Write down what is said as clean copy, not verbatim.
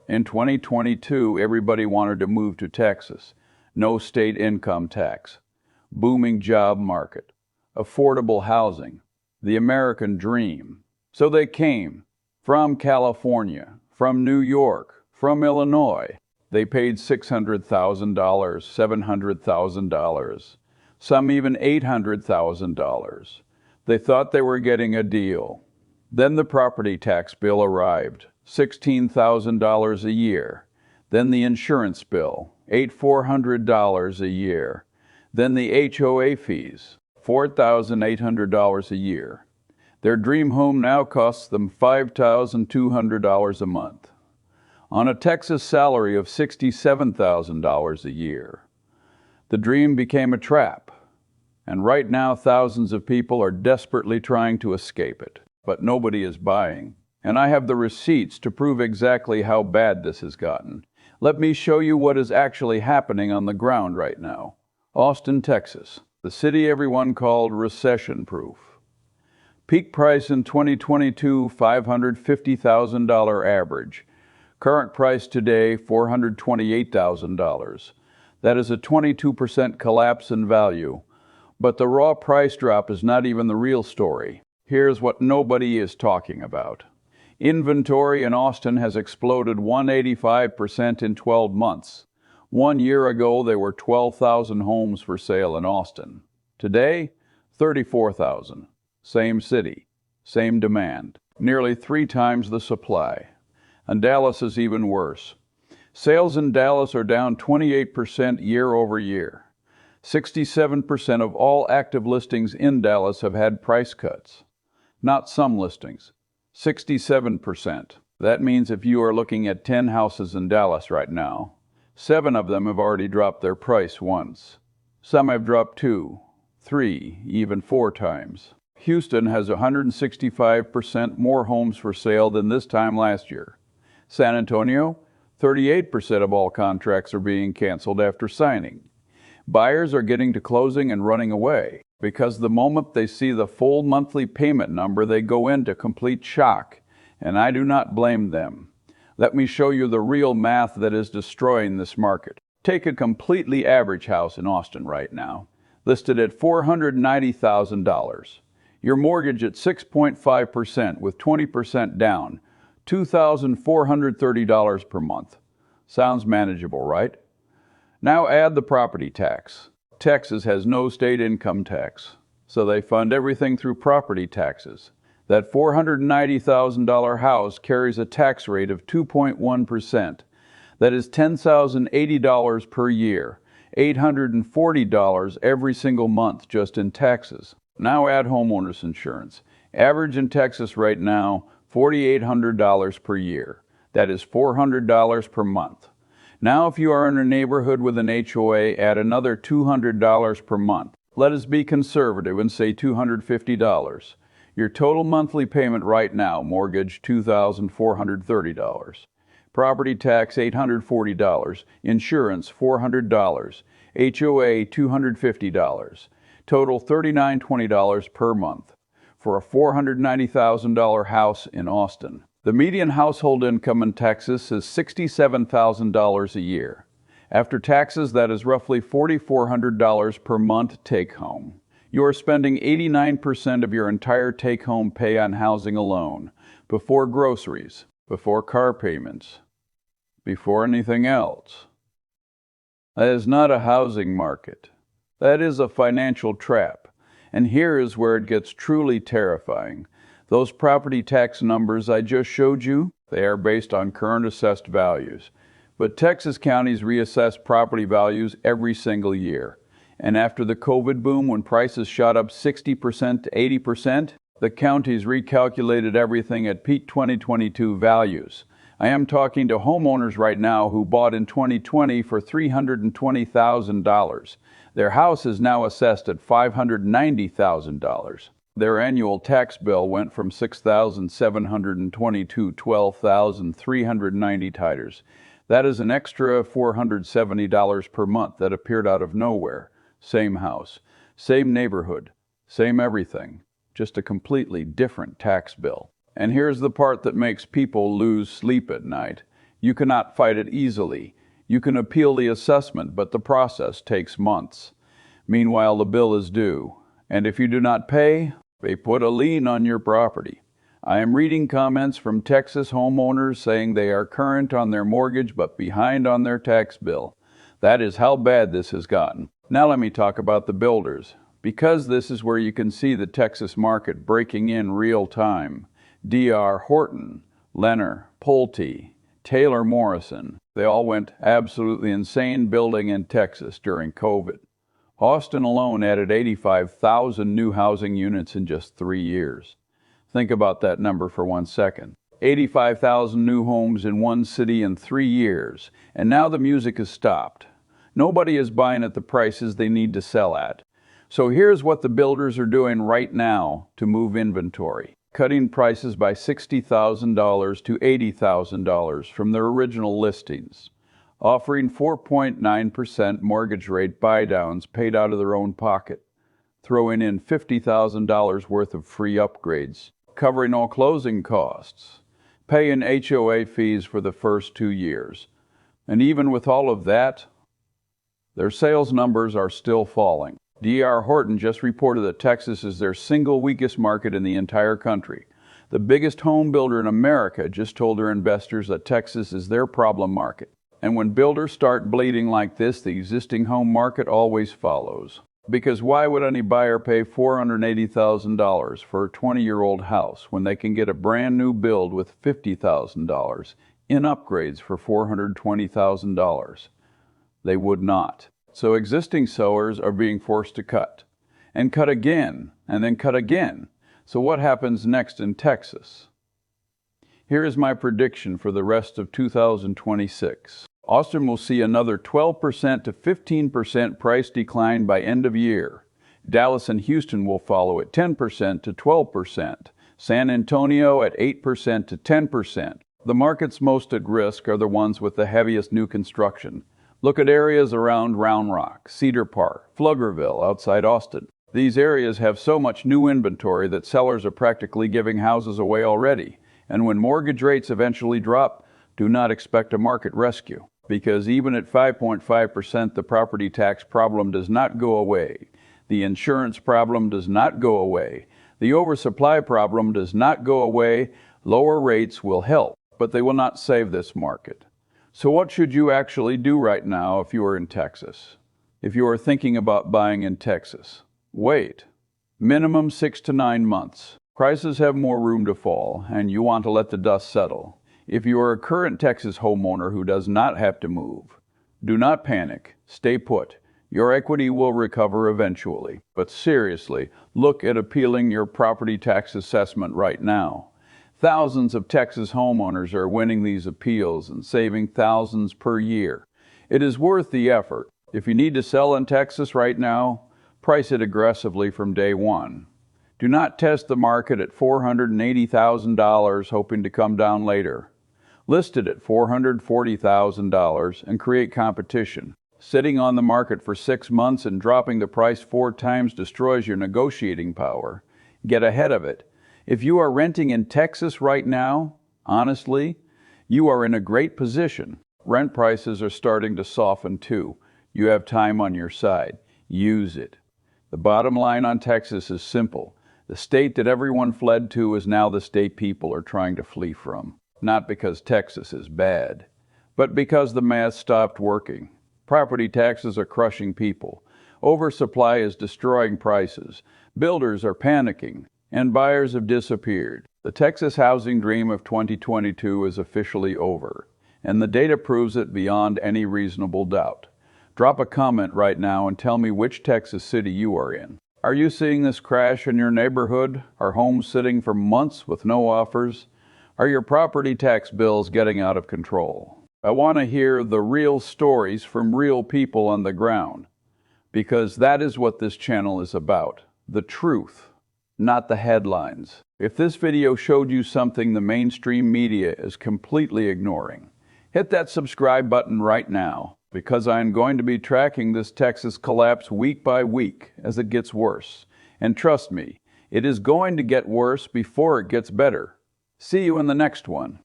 In 2022, everybody wanted to move to Texas. No state income tax. Booming job market. Affordable housing. The American dream. So they came. From California. From New York. From Illinois. They paid $600,000, $700,000. Some even $800,000. They thought they were getting a deal. Then the property tax bill arrived. $16,000 a year. Then the insurance bill, $8,400 a year. Then the HOA fees, $4,800 a year. Their dream home now costs them $5,200 a month. On a Texas salary of $67,000 a year. The dream became a trap, and right now thousands of people are desperately trying to escape it, but nobody is buying. And I have the receipts to prove exactly how bad this has gotten. Let me show you what is actually happening on the ground right now. Austin, Texas, the city everyone called recession-proof. Peak price in 2022, $550,000 average. Current price today, $428,000. That is a 22% collapse in value. But the raw price drop is not even the real story. Here's what nobody is talking about. Inventory in Austin has exploded 185% in 12 months. 1 year ago, there were 12,000 homes for sale in Austin. Today, 34,000. Same city, same demand. Nearly 3 times the supply. And Dallas is even worse. Sales in Dallas are down 28% year over year. 67% of all active listings in Dallas have had price cuts. Not some listings. 67%. That means if you are looking at 10 houses in Dallas right now, 7 of them have already dropped their price once. Some have dropped 2, 3, even 4 times. Houston has 165% more homes for sale than this time last year. San Antonio, 38% of all contracts are being canceled after signing. Buyers are getting to closing and running away, because the moment they see the full monthly payment number, they go into complete shock, and I do not blame them. Let me show you the real math that is destroying this market. Take a completely average house in Austin right now, listed at $490,000. Your mortgage at 6.5% with 20% down, $2,430 per month. Sounds manageable, right? Now add the property tax. Texas has no state income tax, so they fund everything through property taxes. That $490,000 house carries a tax rate of 2.1%. That is $10,080 per year, $840 every single month just in taxes. Now add homeowners insurance. Average in Texas right now, $4,800 per year. That is $400 per month. Now if you are in a neighborhood with an HOA, add another $200 per month. Let us be conservative and say $250. Your total monthly payment right now, mortgage $2,430. Property tax $840. Insurance $400. HOA $250. Total $3,920 per month for a $490,000 house in Austin. The median household income in Texas is $67,000 a year. After taxes, that is roughly $4,400 per month take-home. You are spending 89% of your entire take-home pay on housing alone, before groceries, before car payments, before anything else. That is not a housing market. That is a financial trap. And here is where it gets truly terrifying. Those property tax numbers I just showed you, they are based on current assessed values. But Texas counties reassess property values every single year. And after the COVID boom, when prices shot up 60% to 80%, the counties recalculated everything at peak 2022 values. I am talking to homeowners right now who bought in 2020 for $320,000. Their house is now assessed at $590,000. Their annual tax bill went from $6,720 to $12,390. That is an extra $470 per month that appeared out of nowhere. Same house, same neighborhood, same everything, just a completely different tax bill. And here's the part that makes people lose sleep at night. You cannot fight it easily. You can appeal the assessment, but the process takes months. Meanwhile, the bill is due, and if you do not pay, they put a lien on your property. I am reading comments from Texas homeowners saying they are current on their mortgage but behind on their tax bill. That is how bad this has gotten. Now let me talk about the builders, because this is where you can see the Texas market breaking in real time. D.R. Horton, Lenner, Pulte, Taylor Morrison, they all went absolutely insane building in Texas during COVID. Austin alone added 85,000 new housing units in just 3 years. Think about that number for 1 second. 85,000 new homes in one city in 3 years, and now the music has stopped. Nobody is buying at the prices they need to sell at. So here's what the builders are doing right now to move inventory. Cutting prices by $60,000 to $80,000 from their original listings. Offering 4.9% mortgage rate buy-downs paid out of their own pocket. Throwing in $50,000 worth of free upgrades. Covering all closing costs. Paying HOA fees for the first 2 years. And even with all of that, their sales numbers are still falling. D.R. Horton just reported that Texas is their single weakest market in the entire country. The biggest home builder in America just told their investors that Texas is their problem market. And when builders start bleeding like this, the existing home market always follows. Because why would any buyer pay $480,000 for a 20-year-old house when they can get a brand new build with $50,000 in upgrades for $420,000? They would not. So existing sellers are being forced to cut, and cut again, and then cut again. So what happens next in Texas? Here is my prediction for the rest of 2026. Austin will see another 12% to 15% price decline by end of year. Dallas and Houston will follow at 10% to 12%. San Antonio at 8% to 10%. The markets most at risk are the ones with the heaviest new construction. Look at areas around Round Rock, Cedar Park, Pflugerville outside Austin. These areas have so much new inventory that sellers are practically giving houses away already. And when mortgage rates eventually drop, do not expect a market rescue. Because even at 5.5%, the property tax problem does not go away. The insurance problem does not go away. The oversupply problem does not go away. Lower rates will help, but they will not save this market. So what should you actually do right now if you are in Texas? If you are thinking about buying in Texas, wait. Minimum 6 to 9 months. Prices have more room to fall, and you want to let the dust settle. If you are a current Texas homeowner who does not have to move, do not panic. Stay put. Your equity will recover eventually. But seriously, look at appealing your property tax assessment right now. Thousands of Texas homeowners are winning these appeals and saving thousands per year. It is worth the effort. If you need to sell in Texas right now, price it aggressively from day one. Do not test the market at $480,000 hoping to come down later. List it at $440,000 and create competition. Sitting on the market for 6 months and dropping the price 4 times destroys your negotiating power. Get ahead of it. If you are renting in Texas right now, honestly, you are in a great position. Rent prices are starting to soften too. You have time on your side. Use it. The bottom line on Texas is simple. The state that everyone fled to is now the state people are trying to flee from. Not because Texas is bad, but because the math stopped working. Property taxes are crushing people. Oversupply is destroying prices. Builders are panicking. And buyers have disappeared. The Texas housing dream of 2022 is officially over, and the data proves it beyond any reasonable doubt. Drop a comment right now and tell me which Texas city you are in. Are you seeing this crash in your neighborhood? Are homes sitting for months with no offers? Are your property tax bills getting out of control? I want to hear the real stories from real people on the ground, because that is what this channel is about, the truth. Not the headlines. If this video showed you something the mainstream media is completely ignoring, hit that subscribe button right now, because I am going to be tracking this Texas collapse week by week as it gets worse. And trust me, it is going to get worse before it gets better. See you in the next one.